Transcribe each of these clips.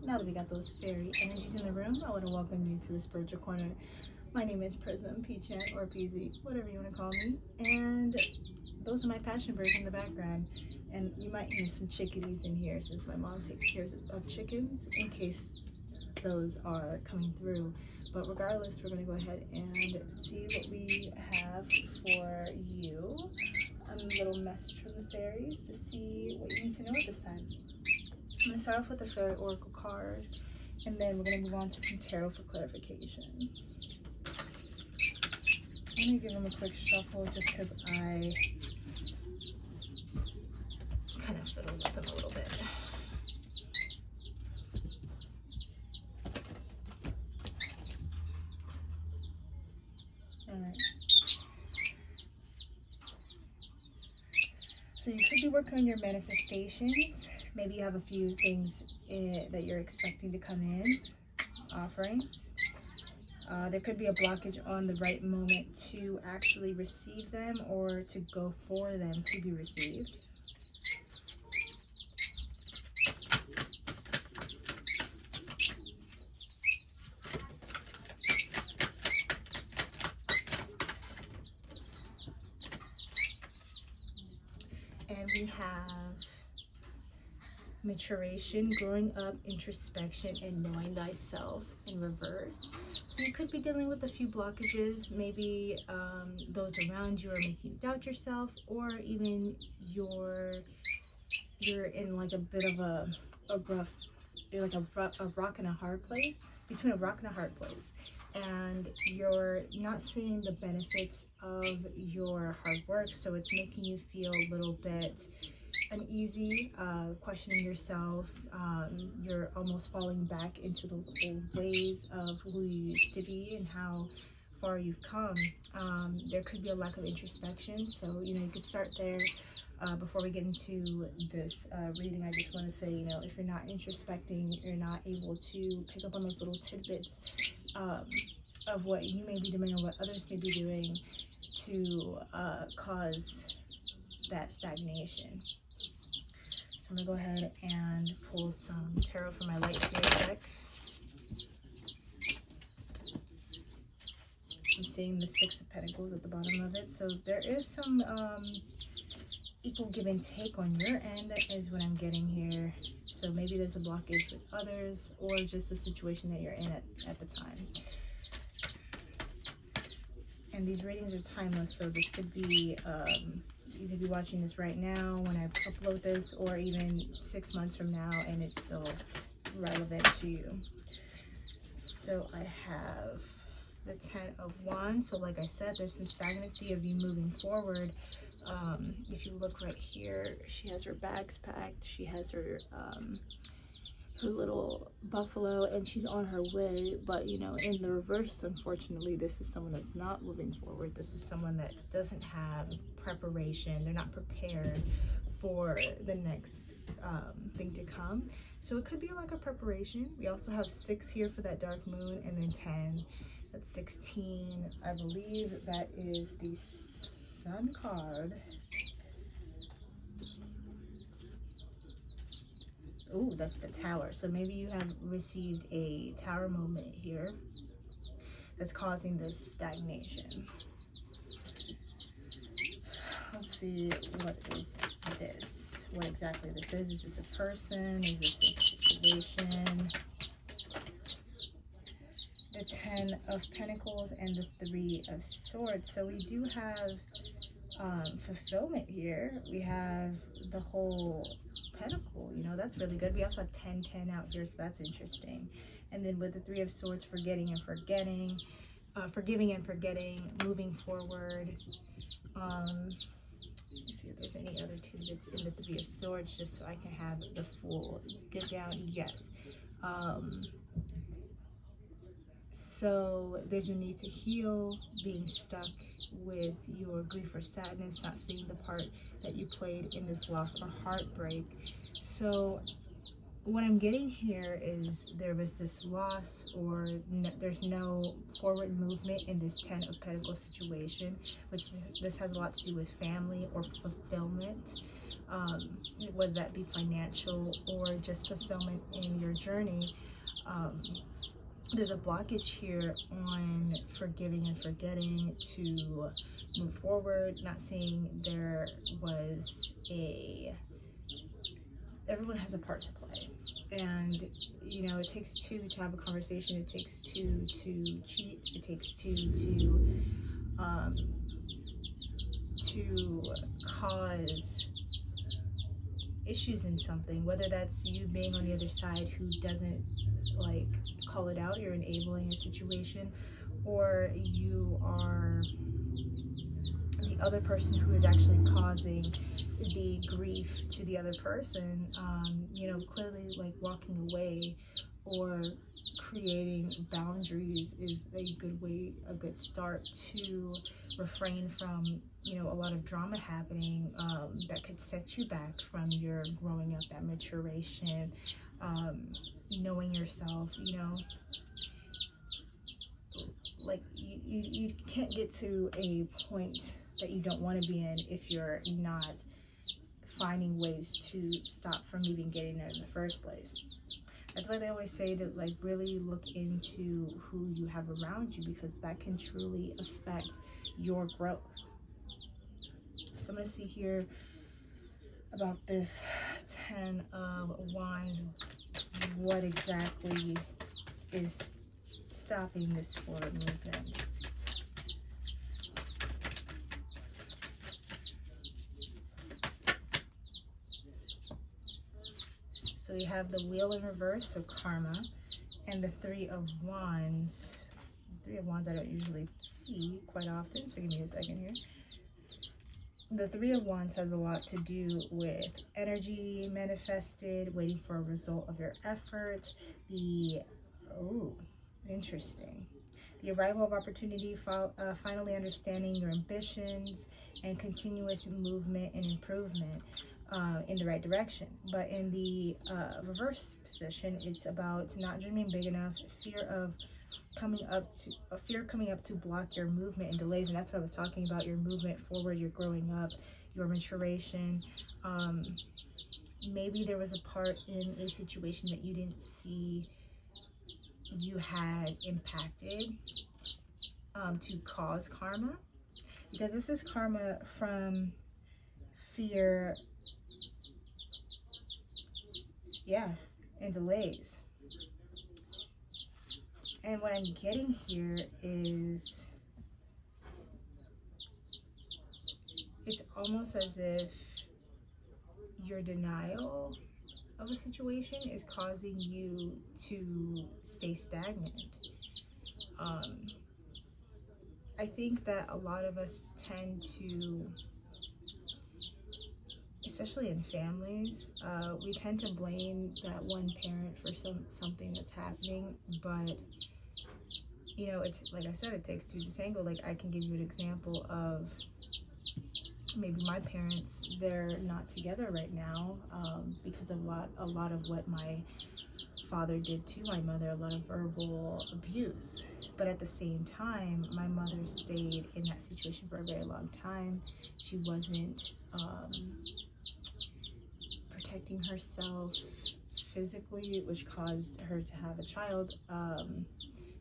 now that we got those fairy energies in the room, I want to welcome you to the Spiritual Corner. My name is Prism, P-Chan, or PZ, whatever you want to call me. And those are my passion birds in the background. And you might hear some chickadees in here since my mom takes care of chickens in case those are coming through. But regardless, we're going to go ahead and see what we have for you. A little message from the fairies to see what you need to know at this time. I'm going to start off with the Fairy Oracle card, and then we're going to move on to some tarot for clarification. I'm going to give them a quick shuffle just because I kind of fiddled with them a little bit. Alright. So you could be working on your manifestations. Maybe you have a few things that you're expecting to come in, offerings. There could be a blockage on the right moment to actually receive them or to go for them to be received. And we have maturation, growing up, introspection, and knowing thyself in reverse. So you could be dealing with a few blockages. Maybe those around you are making you doubt yourself, or even you're in like a bit of a rough, you're like a rock and a hard place, between a rock and a hard place, and you're not seeing the benefits of your hard work, so it's making you feel a little bit uneasy, questioning yourself. You're almost falling back into those old ways of who you used to be and how far you've come. There could be a lack of introspection, so you could start there. Before we get into this reading, I just want to say, if you're not introspecting, you're not able to pick up on those little tidbits of what you may be doing or what others may be doing to cause that stagnation. So I'm going to go ahead and pull some tarot from my light series deck. I'm seeing the Six of Pentacles at the bottom of it. So there is some equal give and take on your end is what I'm getting here. So maybe there's a blockage with others or just the situation that you're in at the time. And these readings are timeless, so this could be, you could be watching this right now when I upload this, or even 6 months from now, and it's still relevant to you. So I have the Ten of Wands. So like I said, there's some stagnancy of you moving forward. If you look right here, she has her bags packed. She has her little buffalo, and she's on her way. But in the reverse, unfortunately, this is someone that's not moving forward. This is someone that doesn't have preparation. They're not prepared for the next thing to come. So it could be like a preparation. We also have 6 here for that dark moon, and then 10. That's 16. I believe that is the Sun card. Ooh, that's the Tower. So maybe you have received a Tower moment here that's causing this stagnation. Let's see, what is this? What exactly this is? Is this a person? Is this a situation? The Ten of Pentacles and the Three of Swords. So we do have fulfillment here. We have the whole pentacle, that's really good. We also have 10-10 out here, so that's interesting. And then with the Three of Swords, forgetting and forgetting, forgiving and forgetting, moving forward. Let's see if there's any other tidbits in the Three of Swords, just so I can have the full get down. Yes. So there's a need to heal, being stuck with your grief or sadness, not seeing the part that you played in this loss or heartbreak. So what I'm getting here is there was this loss, or there's no forward movement in this Ten of Pentacles situation, which this has a lot to do with family or fulfillment. um, whether that be financial or just fulfillment in your journey. Um, there's a blockage here on forgiving and forgetting to move forward. Not saying there was everyone has a part to play. And, it takes two to have a conversation. It takes two to cheat. It takes two um, to cause issues in something, whether that's you being on the other side who doesn't call it out, you're enabling a situation, or you are the other person who is actually causing the grief to the other person. Clearly walking away or creating boundaries is a good start to refrain from a lot of drama happening that could set you back from your growing up, that maturation, knowing yourself. You can't get to a point that you don't want to be in if you're not finding ways to stop from even getting there in the first place. That's why they always say to really look into who you have around you, because that can truly affect your growth. So I'm going to see here about this 10 of Wands. What exactly is stopping this forward movement? So we have the Wheel in reverse, so karma, and the Three of Wands. The Three of Wands I don't usually see quite often, so give me a second here. The Three of Wands has a lot to do with energy manifested, waiting for a result of your effort. Interesting. The arrival of opportunity, finally understanding your ambitions, and continuous movement and improvement in the right direction. But in the reverse position, it's about not dreaming big enough, fear coming up to block your movement and delays. And that's what I was talking about, your movement forward, your growing up, your maturation. Maybe there was a part in a situation that you didn't see you had impacted to cause karma, because this is karma from fear, and delays. And what I'm getting here is it's almost as if your denial of a situation is causing you to stay stagnant. I think that a lot of us tend to, especially in families, we tend to blame that one parent for something that's happening, but it's like I said, it takes two to tango. I can give you an example of maybe my parents, they're not together right now because of a lot of what my father did to my mother, a lot of verbal abuse. But at the same time, my mother stayed in that situation for a very long time. She wasn't protecting herself physically, which caused her to have a child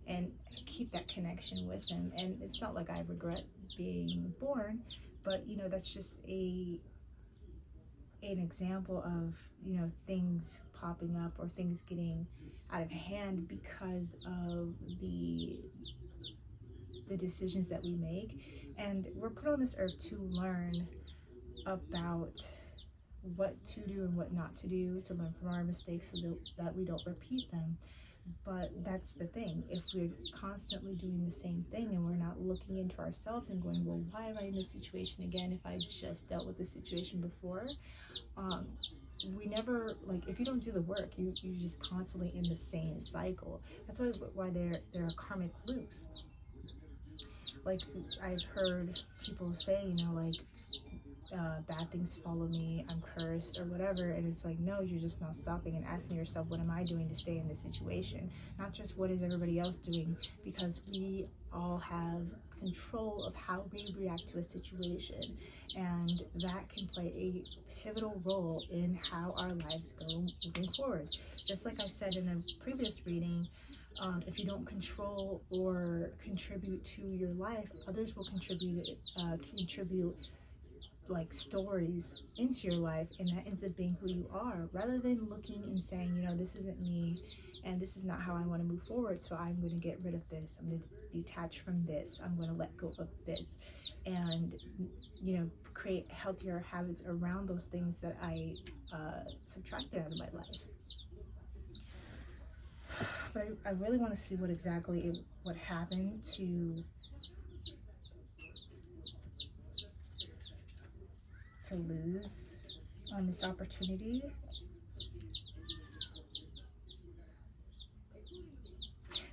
and keep that connection with him. And it's not like I regret being born, but that's just an example of things popping up or things getting out of hand because of the decisions that we make. And we're put on this earth to learn about what to do and what not to do, to learn from our mistakes so that we don't repeat them. But that's the thing, if we're constantly doing the same thing and we're not looking into ourselves and going, well, why am I in this situation again if I just dealt with this situation before? We never, if you don't do the work, you're just constantly in the same cycle. That's why there are karmic loops. I've heard people say, bad things follow me, I'm cursed or whatever. And it's like, no, you're just not stopping and asking yourself, what am I doing to stay in this situation? Not just what is everybody else doing, because we all have control of how we react to a situation, and that can play a pivotal role in how our lives go moving forward. Just like I said in a previous reading, if you don't control or contribute to your life, others will contribute like stories into your life, and that ends up being who you are, rather than looking and saying, you know, this isn't me and this is not how I want to move forward, so I'm going to get rid of this, I'm going to detach from this, I'm going to let go of this, and, you know, create healthier habits around those things that I subtracted out of my life. But I really want to see what happened to lose on this opportunity.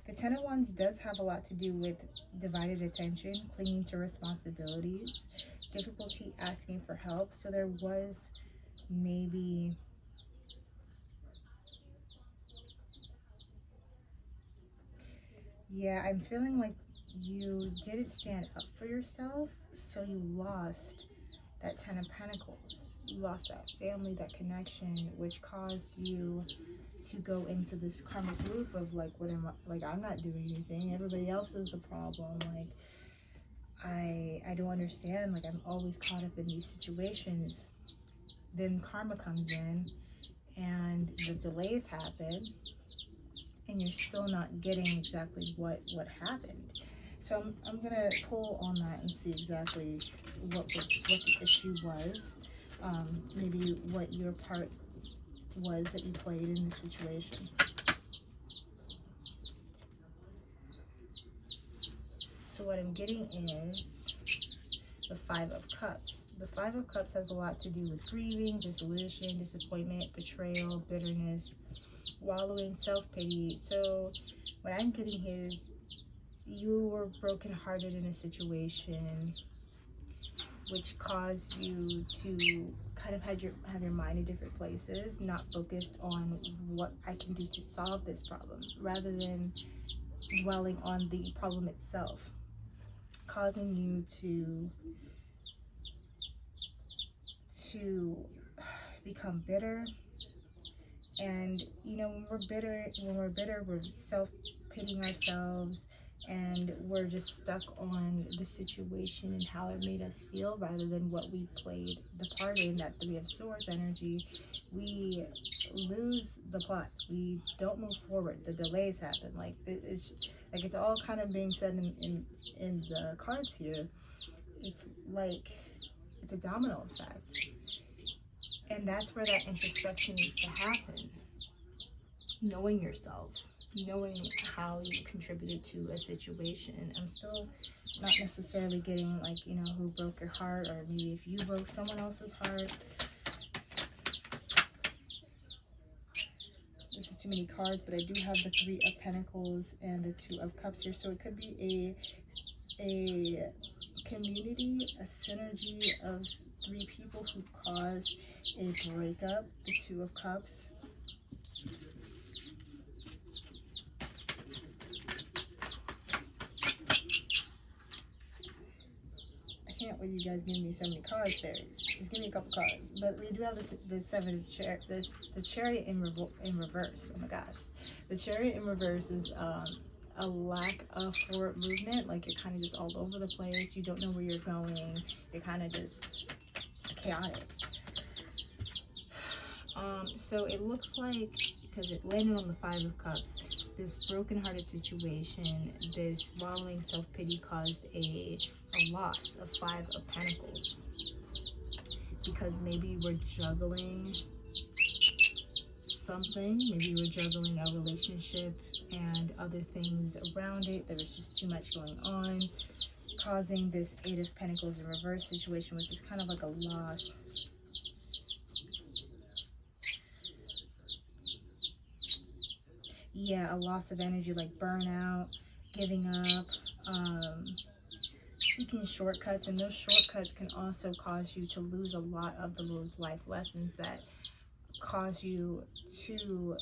The Ten of Wands does have a lot to do with divided attention, clinging to responsibilities, difficulty asking for help. So there was maybe I'm feeling like you didn't stand up for yourself, so you lost that Ten of Pentacles. You lost that family, that connection, which caused you to go into this karmic loop of like, what am I, like, I'm not doing anything, everybody else is the problem, like I don't understand, like I'm always caught up in these situations. Then karma comes in and the delays happen, and you're still not getting exactly what happened. So I'm gonna pull on that and see exactly what the issue was, maybe what your part was that you played in the situation. So what I'm getting is the Five of Cups. The Five of Cups has a lot to do with grieving, dissolution, disappointment, betrayal, bitterness, wallowing, self-pity. So what I'm getting is you were brokenhearted in a situation which caused you to kind of have your mind in different places, not focused on what I can do to solve this problem, rather than dwelling on the problem itself, causing you to become bitter. And you know, when we're bitter, we're self-pitying ourselves, and we're just stuck on the situation and how it made us feel, rather than what we played the part in. That Three of Swords energy, we lose the plot, we don't move forward, the delays happen. Like it's all kind of being said in the cards here. It's like it's a domino effect, and that's where that introspection needs to happen. Knowing yourself, knowing how you contributed to a situation. I'm still not necessarily getting, like, you know, who broke your heart, or maybe if you broke someone else's heart. This is too many cards, but I do have the Three of Pentacles and the Two of Cups here, so it could be a community, a synergy of three people who caused a breakup. The Two of Cups. Can't with you guys giving me so many cards, fairies. Just give me a couple cards. But we do have the Seven of the Chariot in reverse. Oh my gosh, the Chariot in reverse is a lack of forward movement. Like, you're kind of just all over the place. You don't know where you're going. You're kind of just chaotic. So it looks like, because it landed on the Five of Cups, this broken-hearted situation, this wallowing self-pity caused a loss of Five of Pentacles. Because maybe you were juggling something, maybe you were juggling a relationship and other things around it. There was just too much going on, causing this Eight of Pentacles in reverse situation, which is kind of like a loss. Yeah, a loss of energy, like burnout, giving up, seeking shortcuts, and those shortcuts can also cause you to lose a lot of those life lessons that cause you to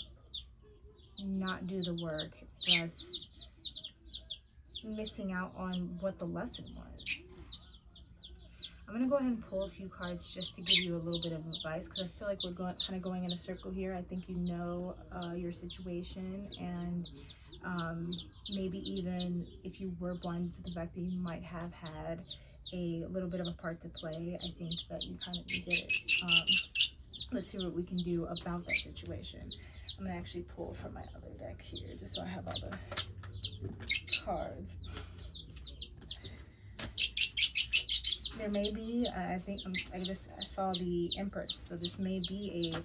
not do the work, thus missing out on what the lesson was. I'm going to go ahead and pull a few cards just to give you a little bit of advice, because I feel like we're kind of going in a circle here. I think you know your situation, and maybe even if you were blinded to the fact that you might have had a little bit of a part to play, I think that you kind of did it. Let's see what we can do about that situation. I'm going to actually pull from my other deck here, just so I have all the cards. There may be, I saw the Empress, so this may be a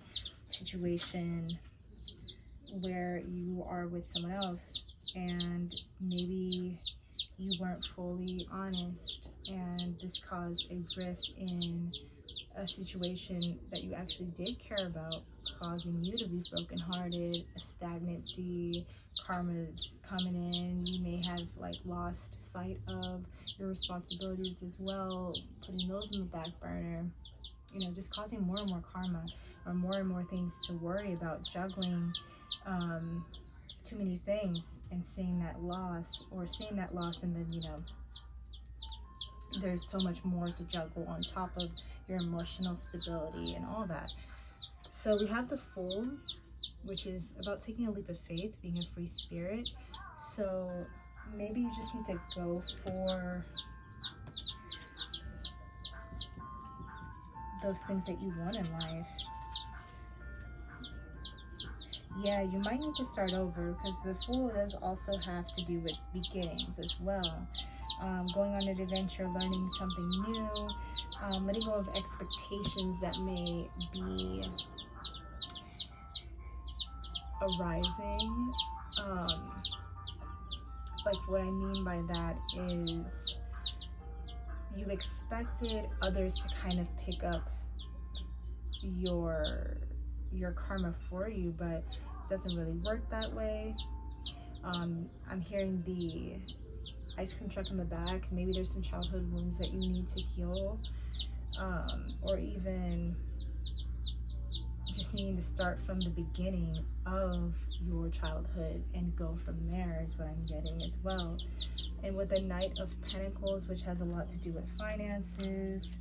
situation where you are with someone else and maybe you weren't fully honest, and this caused a rift in a situation that you actually did care about, causing you to be brokenhearted, a stagnancy, karma's coming in. You may have like lost sight of your responsibilities as well, putting those in the back burner, you know, just causing more and more karma, or more and more things to worry about, juggling too many things and seeing that loss, and then, you know, there's so much more to juggle on top of your emotional stability and all that. So we have the Fool, which is about taking a leap of faith, being a free spirit. So maybe you just need to go for those things that you want in life. Yeah, you might need to start over, because the Fool does also have to do with beginnings as well. Going on an adventure, learning something new, letting go of expectations that may be arising. Like, what I mean by that is you expected others to kind of pick up your karma for you, but it doesn't really work that way. I'm hearing the ice cream truck in the back. Maybe there's some childhood wounds that you need to heal, or even just needing to start from the beginning of your childhood and go from there is what I'm getting as well. And with the Knight of Pentacles, which has a lot to do with finances,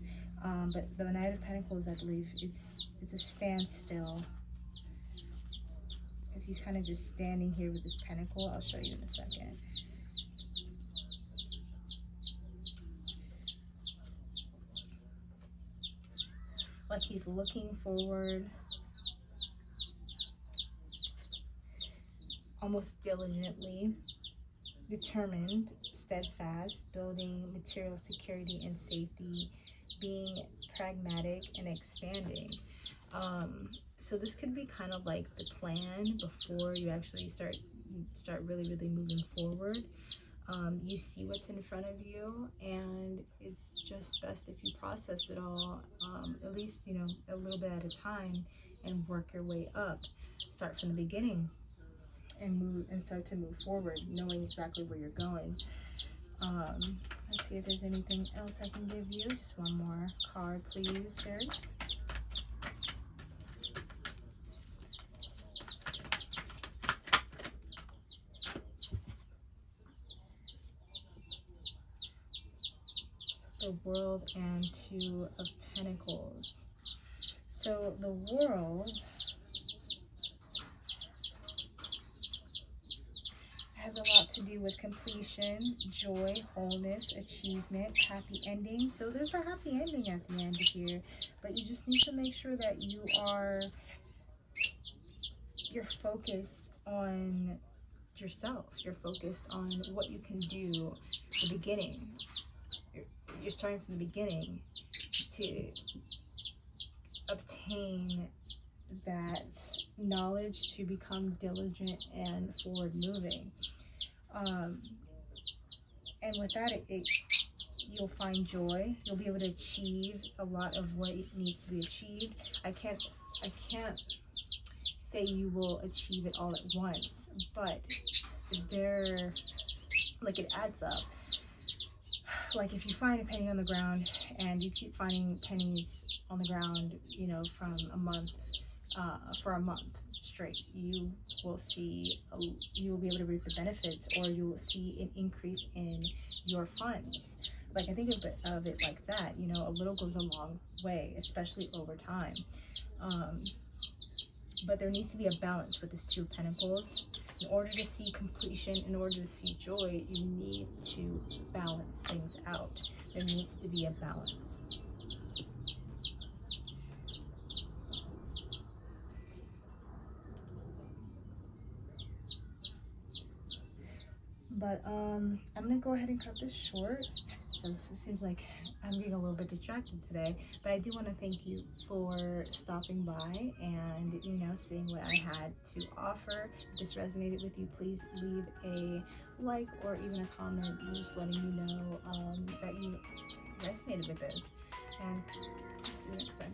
but the Knight of Pentacles, I believe, it's a standstill, because he's kind of just standing here with this pentacle. I'll show you in a second. Like he's looking forward, almost diligently, determined, steadfast, building material security and safety, being pragmatic and expanding. So this could be kind of like the plan before you actually start really moving forward. You see what's in front of you, and it's just best if you process it all, at least, you know, a little bit at a time, and work your way up. Start from the beginning and start to move forward, knowing exactly where you're going. Let's see if there's anything else I can give you. Just one more card, please, fairies. The World and Two of Pentacles. So the World has a lot to do with completion, joy, wholeness, achievement, happy ending. So there's a happy ending at the end here, but you just need to make sure that you're focused on yourself. You're focused on what you can do at the beginning. You're starting from the beginning to obtain that knowledge, to become diligent and forward moving. And with that, you'll find joy. You'll be able to achieve a lot of what needs to be achieved. I can't say you will achieve it all at once, but it adds up. like if you find a penny on the ground and you keep finding pennies on the ground, you know, from a month, for a month straight, you will see, you will be able to reap the benefits, or you will see an increase in your funds. Like, I think of it like that, you know, a little goes a long way, especially over time. But there needs to be a balance with this Two of Pentacles. In order to see completion, in order to see joy, you need to balance things out. There needs to be a balance. But I'm gonna go ahead and cut this short, because it seems like I'm being a little bit distracted today. But I do want to thank you for stopping by and, you know, seeing what I had to offer. If this resonated with you, please leave a like or even a comment just letting me know that you resonated with this. And see you next time.